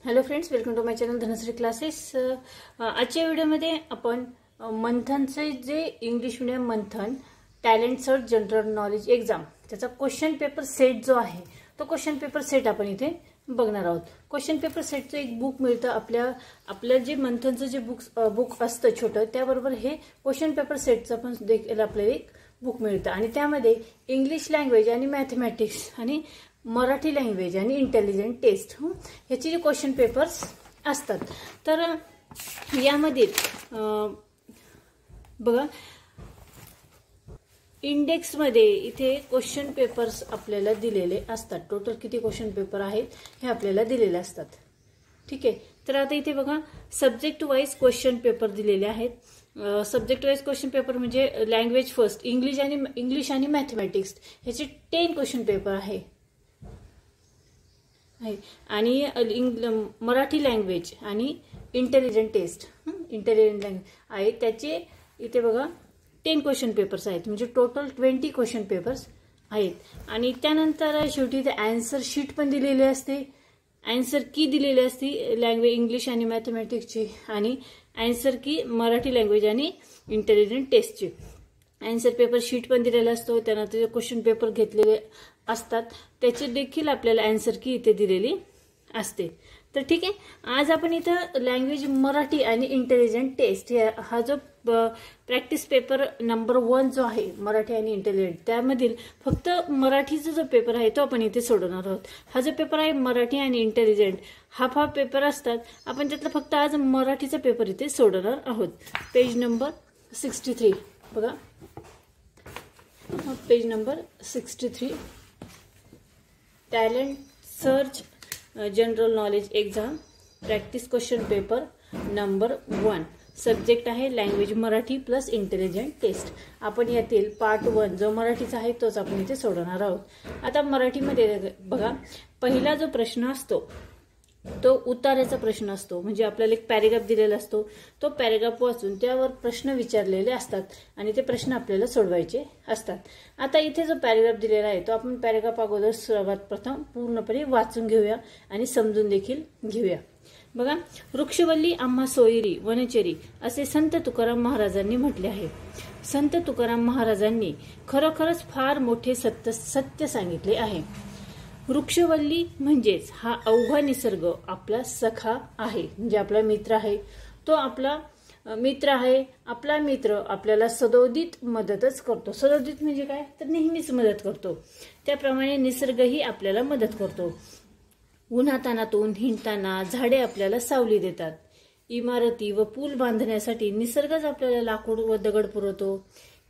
Hello friends, welcome to my channel Dhanashree classes. आजच्या व्हिडिओमध्ये आपण मंथनचे जे English medium Manthan talent search general knowledge exam त्याचा क्वेश्चन पेपर सेट जो आहे तो क्वेश्चन पेपर सेट आपण इथे बघणार आहोत। क्वेश्चन पेपर सेटचं एक बुक मिळतं आपल्या जे मंथनचं जे बुक असतं छोटं, त्याबरोबर हे क्वेश्चन पेपर सेटचं पण देखील आपल्याला एक बुक मिळतं आणि त्यामध्ये इंग्लिश लँग्वेज आणि मॅथमॅटिक्स आणि मराठी लँग्वेज आणि इंटेलिजंट टेस्ट ह्याचे जे क्वेश्चन पेपर्स असतात। तर यामध्ये बघा इंडेक्स मध्ये इथे क्वेश्चन पेपर्स आपल्याला दिलेले असतात। टोटल किती क्वेश्चन पेपर आहेत हे आपल्याला दिलेले असतात, ठीक आहे। तर आता इथे बघा सब्जेक्ट वाइज क्वेश्चन पेपर दिलेले आहेत। सब्जेक्ट वाइज क्वेश्चन पेपर म्हणजे लँग्वेज फर्स्ट इंग्लिश आणि मॅथमॅटिक्स ह्याचे 10 क्वेश्चन पेपर आहे आणि मराठी लँग्वेज आणि इंटेलिजंट टेस्ट इंटेलिजंट लँग्वेज आहे त्याचे इथे बघा 10 क्वेश्चन पेपर्स आहेत, म्हणजे टोटल 20 क्वेश्चन पेपर्स आहेत। आणि त्यानंतर शेवटी इथे आन्सर शीट पण दिलेली असते, आन्सर की दिलेली असते लँग्वेज इंग्लिश आणि मॅथमॅटिक्सची आणि आन्सर की मराठी लँग्वेज आणि इंटेलिजंट टेस्टची आन्सर पेपर शीट पण दिलेला असतो। त्यानंतर क्वेश्चन पेपर घेतलेले असतात त्याचे देखील आपल्याला आन्सर की इथे दिलेली असते। तर ठीक आहे, आज आपण इथं लँग्वेज मराठी आणि इंटेलिजंट टेस्ट हा जो प्रॅक्टिस पेपर नंबर 1 जो आहे मराठी आणि इंटेलिजंट, त्यामधील फक्त मराठीचा जो पेपर आहे तो आपण इथे सोडवणार आहोत। हा जो पेपर आहे मराठी आणि इंटेलिजंट हाफ पेपर असतात, आपण त्यातला फक्त आज मराठीचा पेपर इथे सोडवणार आहोत। पेज नंबर 63 बघा, page number 63 talent search general knowledge exam practice question paper number 1 subject आहे language Marathi plus intelligent test. आपण यातील पार्ट 1 जो मराठीचा आहे तोच आपण इथे सोडवणार आहोत। आता मराठीमध्ये बघा पहिला जो प्रश्न असतो तो उतार्याचा प्रश्न असतो, म्हणजे आपल्याला एक पॅरेग्राफ दिलेला असतो, तो पॅरेग्राफ वाचून त्यावर प्रश्न विचारलेले असतात आणि ते प्रश्न आपल्याला सोडवायचे असतात। आता इथे जो पॅरेग्राफ दिलेला आहे तो आपण पॅरेग्राफ अगोदर सर्वात प्रथम पूर्णपणे वाचून घेऊया आणि समजून देखील घेऊया। बघा, वृक्षवल्ली आम्हा सोयरी वनचरी असे संत तुकाराम महाराजांनी म्हटले आहे। संत तुकाराम महाराजांनी खरोखरच फार मोठे सत्य सांगितले आहे। वृक्षवल्ली म्हणजेच हा अवघा निसर्ग आपला सखा आहे, म्हणजे आपला मित्र आहे, तो आपला मित्र आहे। आपला मित्र आपल्याला सदोदित मदतच करतो। सदोदित म्हणजे काय, तर नेहमीच मदत करतो। त्याप्रमाणे निसर्गही आपल्याला मदत करतो। उन्हातानातून हिंडताना झाडे आपल्याला सावली देतात। इमारती व पूल बांधण्यासाठी निसर्गच आपल्याला लाकूड व दगड पुरवतो।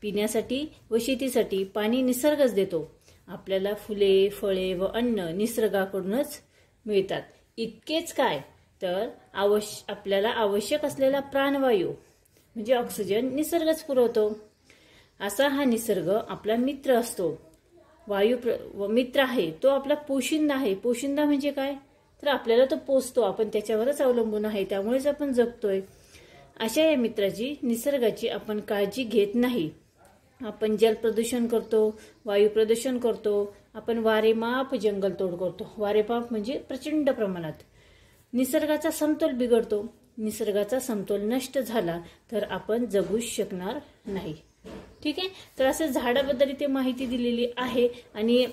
पिण्यासाठी व शेतीसाठी पाणी निसर्गच देतो। आपल्याला फुले फळे व अन्न निसर्गाकडूनच मिळतात। इतकेच काय, तर आपल्याला आवश्यक असलेला प्राणवायू म्हणजे ऑक्सिजन निसर्गच पुरवतो। असा हा निसर्ग आपला मित्र असतो। वायू मित्र आहे, तो आपला पोशिंदा आहे। पोशिंदा म्हणजे काय, तर आपल्याला तो पोसतो, आपण त्याच्यावरच अवलंबून आहे, त्यामुळेच आपण जगतोय। अशा या मित्राची निसर्गाची आपण काळजी घेत नाही। आपण जल प्रदूषण करतो, वायू प्रदूषण करतो, आपण वारेमाप जंगलतोड करतो। वारेमाप म्हणजे प्रचंड प्रमाणात। निसर्गाचा समतोल बिघडतो। निसर्गाचा समतोल नष्ट झाला तर आपण जगूच शकणार नाही, ठीक आहे। तर असं झाडाबद्दल इथे माहिती दिलेली आहे आणि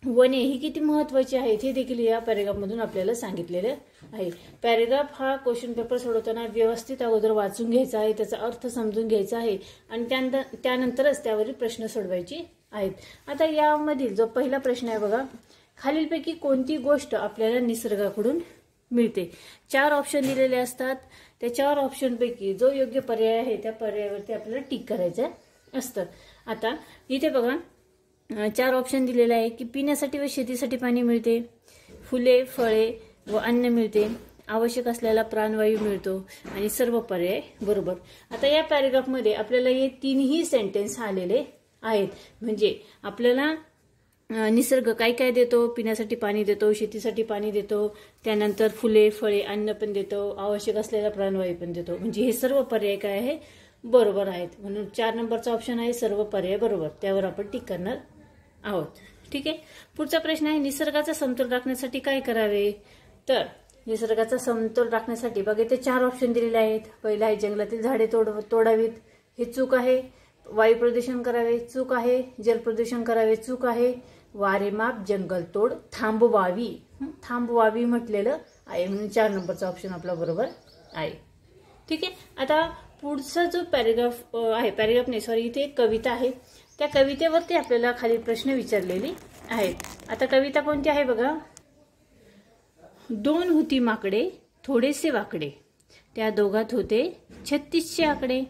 वने ही किती महत्वाची आहेत हे देखील या पॅरेग्राफमधून आपल्याला सांगितलेलं आहे। पॅरेग्राफ हा क्वेश्चन पेपर सोडवताना व्यवस्थित अगोदर वाचून घ्यायचा आहे, त्याचा अर्थ समजून घ्यायचा आहे आणि त्यानंतरच त्यावरील प्रश्न सोडवायचे आहेत। आता यामधील जो पहिला प्रश्न आहे बघा, खालीलपैकी कोणती गोष्ट आपल्याला निसर्गाकडून मिळते। 4 ऑप्शन दिलेले असतात, त्या 4 ऑप्शनपैकी जो योग्य पर्याय आहे त्या पर्यायावरती आपल्याला टिक करायचं असतं। आता इथे बघा 4 ऑप्शन दिलेले आहे की पिण्यासाठी व शेतीसाठी पाणी मिळते, फुले फळे व अन्न मिळते, आवश्यक असलेला प्राणवायू मिळतो आणि सर्व पर्याय बरोबर। आता या पॅरेग्राफमध्ये आपल्याला हे 3ही सेंटेन्स आलेले आहेत, म्हणजे आपल्याला निसर्ग काय काय देतो, पिण्यासाठी पाणी देतो, शेतीसाठी पाणी देतो, त्यानंतर फुले फळे अन्न पण देतो, आवश्यक असलेला प्राणवायू पण देतो, म्हणजे हे सर्व पर्याय काय आहे बरोबर आहेत। म्हणून 4 नंबरचा ऑप्शन आहे सर्व पर्याय बरोबर, त्यावर आपण टिक करणार आहोत, ठीक आहे। पुढचा प्रश्न आहे निसर्गाचा समतोल राखण्यासाठी काय करावे, तर निसर्गाचा समतोल राखण्यासाठी बघा इथे 4 ऑप्शन दिलेले आहेत. पहिला आहे जंगलातील झाडे तोडावीत, हे चूक आहे. वायू प्रदूषण करावे, चूक आहे. जल प्रदूषण करावे, चूक आहे. वारेमाप जंगलतोड थांबवावी, थांबवावी म्हटलेलं आहे म्हणून 4 नंबरचा ऑप्शन आपला बरोबर आहे. ठीक आहे. आता पुढचा जो पॅरेग्राफ आहे, पॅरेग्राफ नाही सॉरी, इथे एक कविता आहे. त्या कवितेवरती आपल्याला खाली प्रश्न विचारलेले आहेत. आता कविता कोणती आहे बघा. 2 होती माकडे थोडेसे वाकडे, त्या दोघात होते 36 आकडे.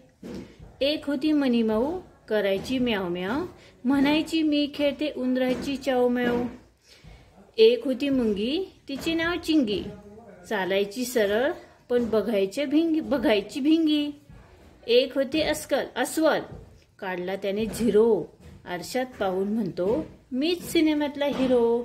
1 होती मनीमाऊ करायची म्याव म्याव, म्हणायची मी खेळते उंदराची चाव म्याव. 1 होती मुंगी तिचे नाव चिंगी, चालायची सरळ पण बघायची भिंगी. 1 होते अस्वल काढला त्याने झिरो, आरशात पाहून म्हणतो मीच सिनेमातला हिरो.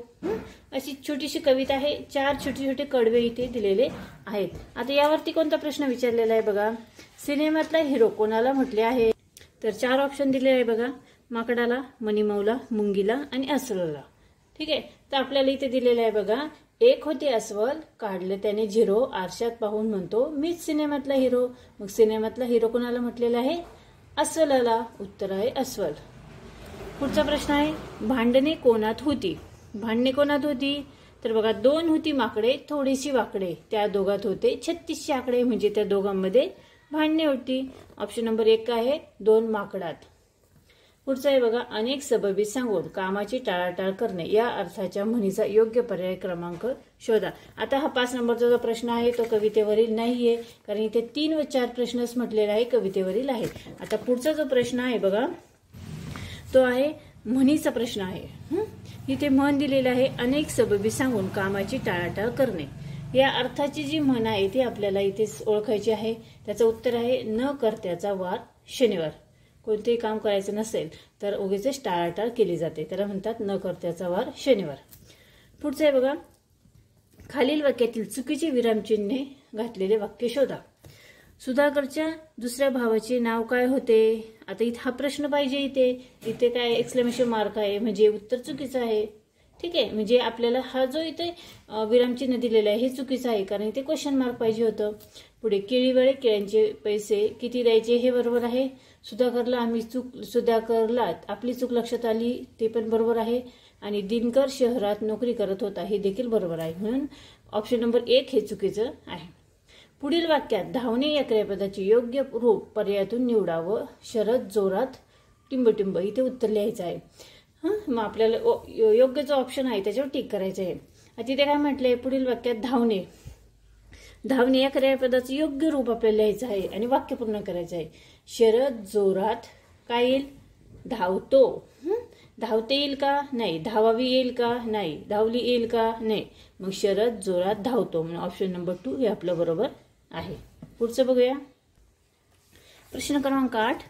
अशी छोटीशी कविता आहे. 4 छोटे छोटे कडवे इथे दिलेले आहेत. आता यावरती कोणता प्रश्न विचारलेला आहे बघा. सिनेमातला हिरो कोणाला म्हटले आहे, तर 4 ऑप्शन दिले आहे बघा. माकडाला, मनीमाऊला, मुंगीला आणि अस्वलाला. ठीक आहे. तर आपल्याला इथे दिलेलं आहे बघा. 1 होते अस्वल काढले त्याने झिरो, आरशात पाहून म्हणतो मीच सिनेमातला हिरो. मग सिनेमातला हिरो कोणाला म्हटलेला आहे, अस्वलाला. उत्तर आहे अस्वल. पुढचा प्रश्न आहे भांडणे कोणात होती. भांडणे कोणात होती, तर बघा 2 होती माकडे थोडीशी वाकडे, त्या दोघात होते 36 आकडे, म्हणजे त्या दोघांमध्ये भांडणे होती. ऑप्शन नंबर 1 आहे 2 माकडात. पुढचा आहे बघा अनेक सबबी सांगून कामाची टाळाटाळ करणे या अर्थाच्या म्हणीचा योग्य पर्याय क्रमांक शोधा. आता हा 5 नंबरचा जो प्रश्न आहे तो कवितेवरील नाहीये, कारण इथे 3 व 4 प्रश्नच म्हटलेला आहे, कवितेवरील आहे. आता पुढचा जो प्रश्न आहे बघा तो आहे म्हणीचा प्रश्न आहे. इथे म्हण दिलेला आहे अनेक सबबी सांगून कामाची टाळाटाळ करणे. या अर्थाची जी म्हण आहे ती आपल्याला इथे ओळखायची आहे. त्याचं उत्तर आहे न करत्याचा वार शनिवार. कोणतेही काम करायचं नसेल तर उगीच टाळाटाळ केली जाते, त्याला म्हणतात न करत्याचा वार शनिवार. पुढचं आहे बघा खालील वाक्यातील चुकीचे विरामचिन्हे घातलेले वाक्य शोधा. सुधाकरच्या दुसऱ्या भावाचे नाव काय होते. आता इथे हा प्रश्न पाहिजे. इथे काय एक्सक्लेमेशन मार्क आहे, म्हणजे उत्तर चुकीचं आहे. ठीक आहे. म्हणजे आपल्याला हा जो इथे विरामचिन्ह दिलेला आहे हे चुकीचं आहे, कारण इथे क्वेश्चन मार्क पाहिजे होतं. पुढे केळीवेळे केळ्यांचे पैसे किती द्यायचे हे बरोबर आहे. सुधाकरला आपली चूक लक्षात आली ते पण बरोबर आहे. आणि दिनकर शहरात नोकरी करत होता हे देखील बरोबर आहे. म्हणून ऑप्शन नंबर 1 हे चुकीचं आहे. पुढील वाक्यात धावणे या क्रियापदाचे योग्य रूप पर्यायातून निवडावं. शरद जोरात टिंबटिंब इथे उत्तर लिहायचं आहे. मग आपल्याला योग्य जो ऑप्शन आहे त्याच्यावर टिक करायचं आहे. तिथे काय म्हटलंय पुढील वाक्यात धावणे. धावणे या क्रियापदाचं योग्य रूप आपल्याला लिहायचं आहे आणि वाक्य पूर्ण करायचं आहे. शरद जोरात काय येईल, धावतो. धावते येईल का, नाही. धावावी येईल का, नाही. धावली येईल का, नाही. मग शरद जोरात धावतो, म्हणून ऑप्शन नंबर 2 हे आपलं बरोबर आहे. पुढचं बघूया. प्रश्न क्रमांक 8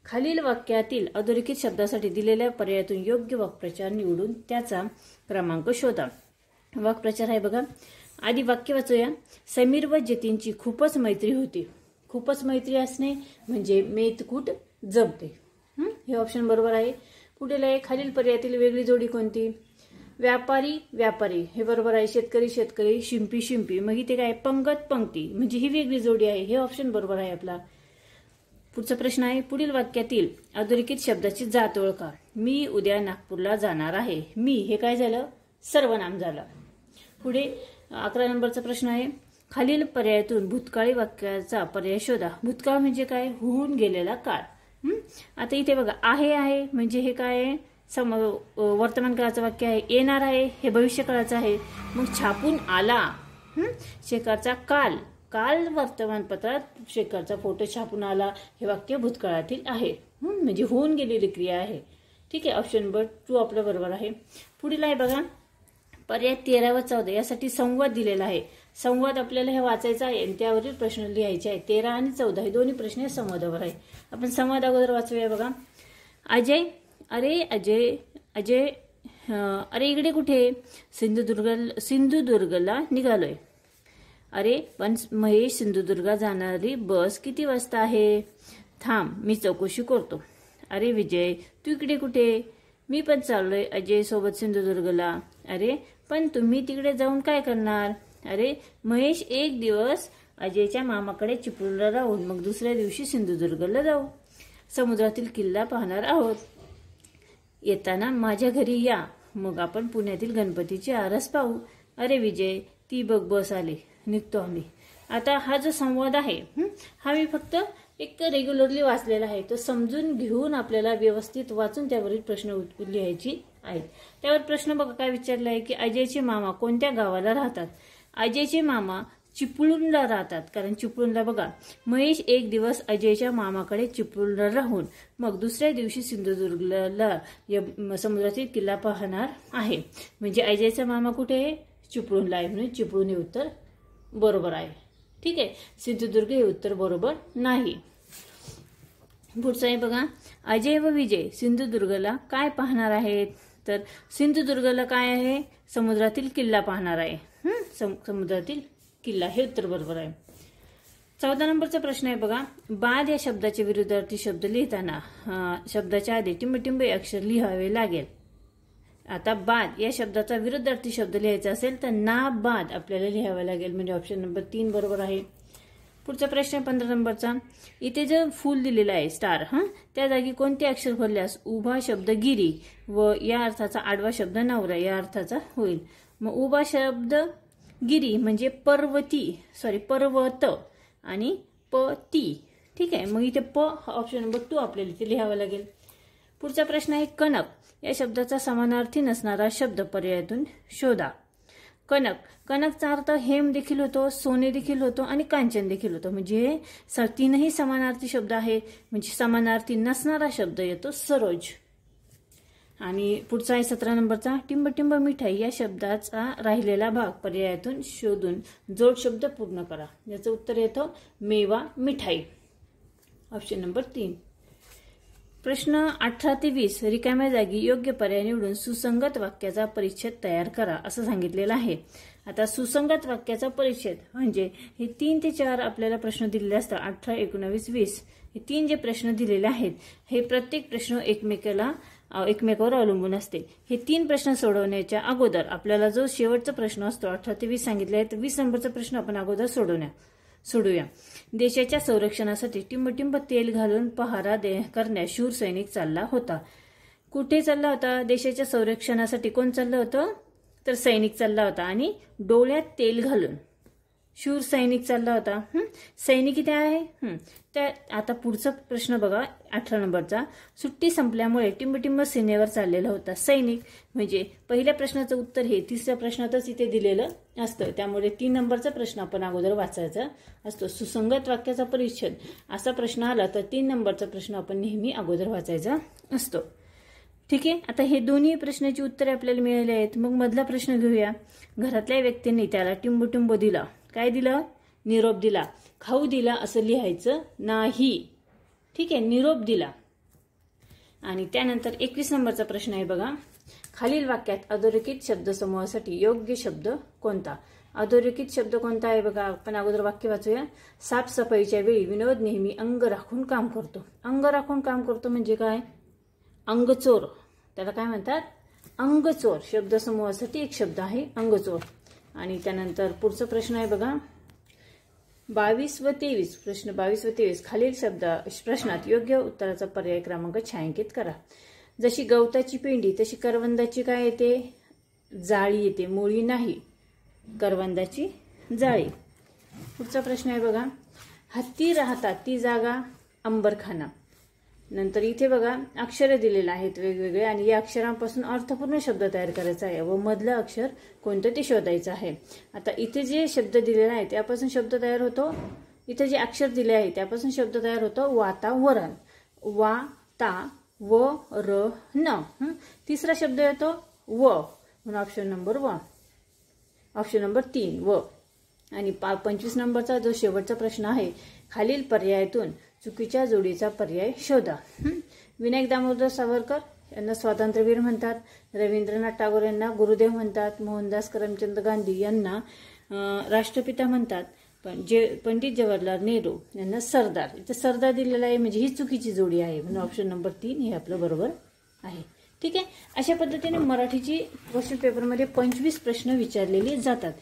खालील वाक्यातील अधोरेखित शब्दासाठी दिलेल्या पर्यायातून योग्य वाक्प्रचार निवडून त्याचा क्रमांक शोधा. वाक्प्रचार आहे बघा. आधी वाक्य वाचूया. समीर व जतीनची खूपच मैत्री होती. खूपच मैत्री असणे म्हणजे मेतकूट जमते. हे ऑप्शन बरोबर आहे. पुढील आहे खालील पर्यायातील वेगळी जोडी कोणती. व्यापारी व्यापारी हे बरोबर आहे. शेतकरी शेतकरी, शिंपी शिंपी, मग इथे काय पंगत पंक्ती, म्हणजे ही वेगळी जोडी आहे. हे ऑप्शन बरोबर आहे आपला. पुढचा प्रश्न आहे पुढील वाक्यातील अधोरेखित शब्दाची जात ओळखा. मी उद्या नागपूरला जाणार आहे. मी हे काय झालं, सर्वनाम झालं. पुढे 11 नंबरचा प्रश्न आहे खालील पर्यायातून भूतकाळी वाक्याचा पर्याय शोधा. भूतकाळ म्हणजे काय, होऊन गेलेला काळ. आता इथे बघा आहे म्हणजे हे काय आहे, वर्तमान काळाचं वाक्य आहे. येणार आहे हे भविष्य काळाचं आहे. मग छापून आला, शेखरचा काल वर्तमानपत्रात शेखरचा फोटो छापून आला, हे वाक्य भूतकाळातील आहे. म्हणजे होऊन गेलेली क्रिया आहे. ठीक आहे. ऑप्शन नंबर 2 आपलं बरोबर आहे. पुढील आहे बघा पर्याय 13 व 14 यासाठी संवाद दिलेला आहे. संवाद आपल्याला हे वाचायचा आहे आणि त्यावरील प्रश्न लिहायचे आहे. 13 आणि 14 हे दोन्ही प्रश्न संवादावर आहे. आपण संवाद अगोदर वाचूया बघा. अजय अरे इकडे कुठे, सिंधुदुर्गला निघालोय. अरे पण महेश सिंधुदुर्ग जाणारी बस किती वाजता आहे. थांब मी चौकशी करतो. अरे विजय तू इकडे कुठे, मी पण चाललोय अजय सोबत सिंधुदुर्गला. अरे पण तुम्ही तिकडे जाऊन काय करणार. अरे महेश एक दिवस अजयच्या मामाकडे चिपळूणला राहून मग दुसऱ्या दिवशी सिंधुदुर्गला जाऊ. समुद्रातील किल्ला पाहणार आहोत. येताना माझ्या घरी या, मग आपण पुण्यातील गणपतीची आरस पाहू. अरे विजय, ती बघ बस आली, निघतो आम्ही. आता हा जो संवाद आहे हा मी फक्त एक रेग्युलरली वाचलेला आहे. तो समजून घेऊन आपल्याला व्यवस्थित वाचून त्यावरील प्रश्न लिहायची आहेत. त्यावर प्रश्न बघा काय विचारला आहे की अजयचे मामा कोणत्या गावाला राहतात. अजयचे मामा चिपळूणला राहतात. कारण चिपळूणला बघा, महेश एक दिवस अजयच्या मामाकडे चिपळूणला राहून मग दुसऱ्या दिवशी सिंधुदुर्गला समुद्रातील किल्ला पाहणार आहे. म्हणजे अजयचा मामा कुठे आहे? चिपळूणला आहे. म्हणून चिपळूण हे उत्तर बरोबर आहे. ठीक आहे, सिंधुदुर्ग हे उत्तर बरोबर नाही. पुढचं आहे बघा, अजय व विजय सिंधुदुर्गला काय पाहणार आहेत. तर सिंधुदुर्गला काय आहे? समुद्रातील किल्ला पाहणार आहे. समुद्रातील किल्ला हे उत्तर बरोबर आहे. 14 नंबरचा प्रश्न आहे बघा, बाद या शब्दाचे विरुद्धार्थी शब्द लिहिताना शब्दाच्या आधी टिंबटिंब अक्षर लिहावे लागेल. आता बाद या शब्दाचा विरुद्धार्थी शब्द लिहायचा असेल तर ना बाद आपल्याला लिहावा लागेल. म्हणजे ऑप्शन नंबर 3 बरोबर आहे. पुढचा प्रश्न आहे 15 नंबरचा, इथे जो फूल दिलेला आहे स्टार त्या जागी कोणते अक्षर भरल्यास उभा शब्द गिरी व या अर्थाचा आडवा शब्द नवरा या अर्थाचा होईल. मग उभा शब्द गिरी म्हणजे पर्वत आणि पती. ठीक आहे, मग इथे प ऑप्शन नंबर 2 आपल्याला इथे लिहावा लागेल. पुढचा प्रश्न आहे कनक या शब्दाचा समानार्थी नसणारा शब्द पर्यायातून शोधा. कनकचा अर्थ हेम देखील होतो, सोने देखील होतो आणि कांचन देखील होतो. म्हणजे तीनही समानार्थी शब्द आहेत. म्हणजे समानार्थी नसणारा शब्द येतो सरोज. आणि पुढचा आहे 17 नंबरचा, टिंबटिंब मिठाई या शब्दाचा राहिलेला भाग पर्यायातून शोधून जोड शब्द पूर्ण करा. याचं उत्तर येतं मेवा मिठाई. Option number 3. प्रश्न 18 ते 20 रिकाम्या जागी योग्य पर्याय निवडून सुसंगत वाक्याचा परिच्छेद तयार करा असं सांगितलेलं आहे. आता सुसंगत वाक्याचा परिच्छेद म्हणजे हे 3 ते 4 आपल्याला प्रश्न दिलेले असतात. 18, 19, 20 हे 3 जे प्रश्न दिलेले आहेत हे प्रत्येक प्रश्न एकमेकावर अवलंबून असते. हे 3 प्रश्न सोडवण्याच्या अगोदर आपल्याला जो शेवटचा प्रश्न असतो 18 ते 20 सांगितले आहे, तर 20 नंबरचा प्रश्न आपण अगोदर सोडूया. देशाच्या संरक्षणासाठी टिंबटिंब तेल घालून पहारा करण्यास शूर सैनिक चालला होता. कुठे चालला होता? देशाच्या संरक्षणासाठी कोण चाललं होतं? तर सैनिक चालला होता आणि डोळ्यात तेल घालून शूर सैनिक चालला होता. सैनिक इथे आहे. तर आता पुढचा प्रश्न बघा 18 नंबरचा, सुट्टी संपल्यामुळे टिंबटिंब सीमेवर चाललेला होता सैनिक. म्हणजे पहिल्या प्रश्नाचं उत्तर हे 3ऱ्या प्रश्नातच इथे दिलेलं असतं. त्यामुळे 3 नंबरचा प्रश्न आपण अगोदर वाचायचा असतो. सुसंगत वाक्याचा परिच्छेद असा प्रश्न आला तर 3 नंबरचा प्रश्न आपण नेहमी अगोदर वाचायचा असतो. ठीक आहे, आता हे दोन्ही प्रश्नाची उत्तरे आपल्याला मिळाली आहेत. मग मधला प्रश्न घेऊया. घरातल्या व्यक्तींनी त्याला टिंबटिंब दिला. काय दिलं? निरोप दिला. खाऊ दिला असं लिहायचं नाही. ठीक आहे, निरोप दिला. आणि त्यानंतर 21 नंबरचा प्रश्न आहे बघा, खालील वाक्यात अधोरेखित शब्दसमूहासाठी योग्य शब्द कोणता? अधोरेखित शब्द कोणता आहे बघा, आपण अगोदर वाक्य वाचूया. साफसफाईच्या वेळी विनोद नेहमी अंग राखून काम करतो. अंग राखून काम करतो म्हणजे काय? अंगचोर, त्याला काय म्हणतात? अंगचोर. शब्दसमूहासाठी एक शब्द आहे अंगचोर. आणि त्यानंतर पुढचा प्रश्न आहे बघा 22 व 23. प्रश्न 22 व 23 खालील प्रश्नात योग्य उत्तराचा पर्याय क्रमांक छायांकित करा. जशी गवताची पेंडी तशी करवंदाची काय येते? जाळी येते. मुळी नाही, करवंदाची जाळी. पुढचा प्रश्न आहे बघा, हत्ती राहतात ती जागा अंबरखाना. नंतर इथे बघा अक्षरे दिलेले आहेत वेगवेगळे आणि या अक्षरांपासून अर्थपूर्ण शब्द तयार करायचा आहे व मधलं अक्षर कोणतं ते शोधायचं आहे. आता इथे जे शब्द दिलेले आहेत त्यापासून शब्द तयार होतो. इथे जे अक्षर दिले आहे त्यापासून शब्द तयार होतो वातावरण. वा ता व र न. तिसरा शब्द येतो व, म्हणून ऑप्शन नंबर 3 व. आणि 25 नंबरचा जो शेवटचा प्रश्न आहे, खालील पर्यायातून चुकीच्या जोडीचा पर्याय शोधा. विनायक दामोदर सावरकर यांना स्वातंत्र्यवीर म्हणतात. रवींद्रनाथ टागोर यांना गुरुदेव म्हणतात. मोहनदास करमचंद गांधी यांना राष्ट्रपिता म्हणतात. पंडित जवाहरलाल नेहरू यांना सरदार. इथे सरदार दिलेला आहे म्हणजे ही चुकीची जोडी आहे. म्हणून ऑप्शन नंबर 3 हे आपलं बरोबर आहे. ठीक आहे, अशा पद्धतीने मराठीची क्वेश्चन पेपरमध्ये 25 प्रश्न विचारलेले जातात.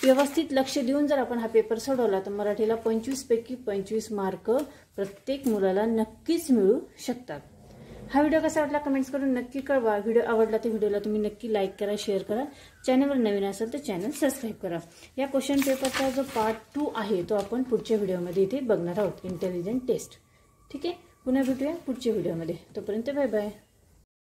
व्यवस्थित लक्ष देऊन जर आपण हा पेपर सोडवला तर मराठीला 25 पैकी 25 मार्क प्रत्येक मुलाला नक्कीच मिळू शकतात. हा व्हिडिओ कसा वाटला कमेंट्स करून नक्की कळवा. व्हिडिओ आवडला तर व्हिडिओला तुम्ही नक्की लाईक करा, शेअर करा. चॅनलवर नवीन असाल तर चॅनल सबस्क्राईब करा. या क्वेश्चन पेपरचा जो पार्ट 2 आहे तो आपण पुढच्या व्हिडिओमध्ये इथे बघणार आहोत, इंटेलिजंट टेस्ट. ठीक आहे, पुन्हा भेटूया पुढच्या व्हिडिओमध्ये. तोपर्यंत बाय बाय.